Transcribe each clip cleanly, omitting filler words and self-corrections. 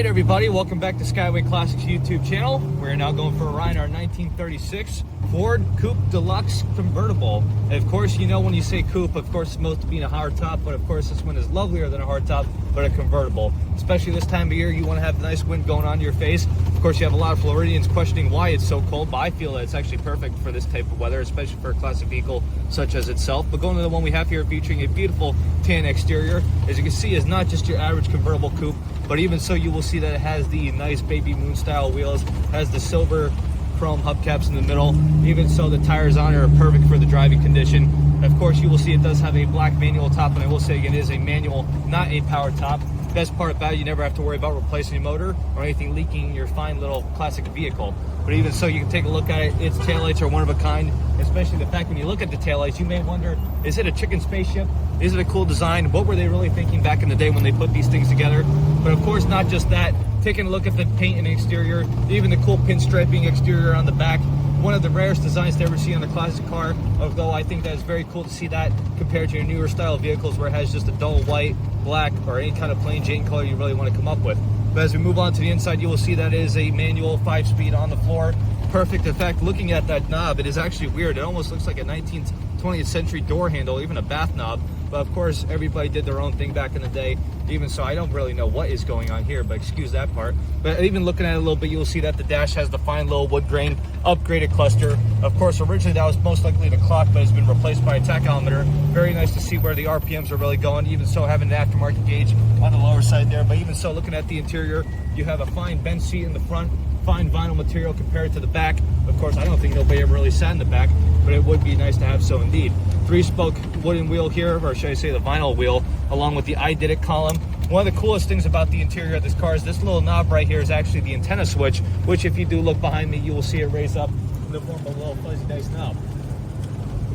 Alright everybody, welcome back to Skyway Classics YouTube channel. We're now going for a ride in our 1936 Ford Coupe Deluxe convertible. And of course, you know when you say coupe, of course it's supposed to be a hardtop, but of course this one is lovelier than a hardtop, but a convertible. Especially this time of year, you want to have the nice wind going on your face. Of course, you have a lot of Floridians questioning why it's so cold, but I feel that it's actually perfect for this type of weather, especially for a classic vehicle such as itself. But going to the one we have here featuring a beautiful tan exterior, as you can see, is not just your average convertible coupe, but even so, you will see that it has the nice baby moon style wheels, has the silver chrome hubcaps in the middle. Even so, the tires on it are perfect for the driving condition. Of course, you will see it does have a black manual top, and I will say again, it is a manual, not a power top. Best part about it, you never have to worry about replacing your motor or anything leaking in your fine little classic vehicle. But even so, you can take a look at it. Its taillights are one of a kind, especially the fact when you look at the taillights, you may wonder, is it a chicken spaceship? Is it a cool design? What were they really thinking back in the day when they put these things together? But of course, not just that. Taking a look at the paint and exterior, even the cool pinstriping exterior on the back. One of the rarest designs to ever see on a classic car, although I think that is very cool to see that compared to your newer style vehicles where it has just a dull white, black, or any kind of plain Jane color you really want to come up with. But as we move on to the inside, you will see that it is a manual 5-speed on the floor. Perfect. In fact, looking at that knob, it is actually weird. It almost looks like a 19th, 20th century door handle, even a bath knob. But of course, everybody did their own thing back in the day. Even so, I don't really know what is going on here, but excuse that part. But even looking at it a little bit, you will see that the dash has the fine little wood grain upgraded cluster. Of course, originally that was most likely the clock, but it's been replaced by a tachometer. Very nice to see where the RPMs are really going. Even so, having an aftermarket gauge on the lower side there. But even so, looking at the interior, you have a fine bench seat in the front, fine vinyl material compared to the back. Of course, I don't think nobody ever really sat in the back, but it would be nice to have so indeed. 3-spoke wooden wheel here, or should I say the vinyl wheel, along with the I Did It column. One of the coolest things about the interior of this car is this little knob right here is actually the antenna switch, which if you do look behind me, you will see it raise up in the form of a little fuzzy dice knob.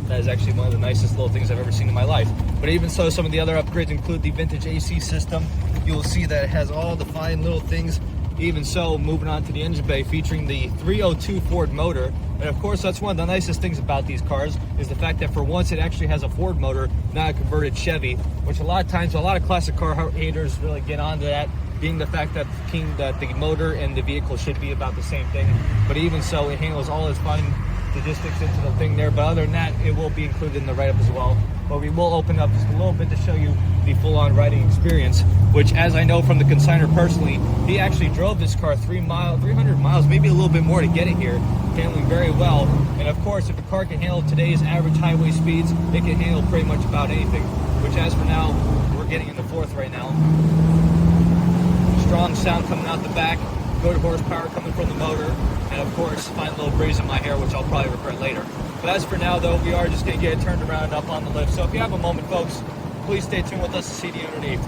That is actually one of the nicest little things I've ever seen in my life. But even so, some of the other upgrades include the vintage AC system. You will see that it has all the fine little things. Even so, moving on to the engine bay, featuring the 302 Ford motor. And of course, that's one of the nicest things about these cars, is the fact that for once it actually has a Ford motor, not a converted Chevy, which a lot of times, a lot of classic car haters really get onto that, being the fact that the motor and the vehicle should be about the same thing. But even so, it handles all its fine logistics into the thing there. But other than that, it will be included in the write-up as well. But we will open up just a little bit to show you the full-on riding experience, which, as I know from the consignor personally, he actually drove this car 300 miles, maybe a little bit more to get it here, handling very well. And of course, if a car can handle today's average highway speeds, it can handle pretty much about anything, which as for now, we're getting in the fourth right now. Strong sound coming out the back, good horsepower coming from the motor, and of course, fine little breeze in my hair, which I'll probably regret later. But as for now, though, we are just going to get it turned around and up on the lift. So if you have a moment, folks, please stay tuned with us to see the underneath.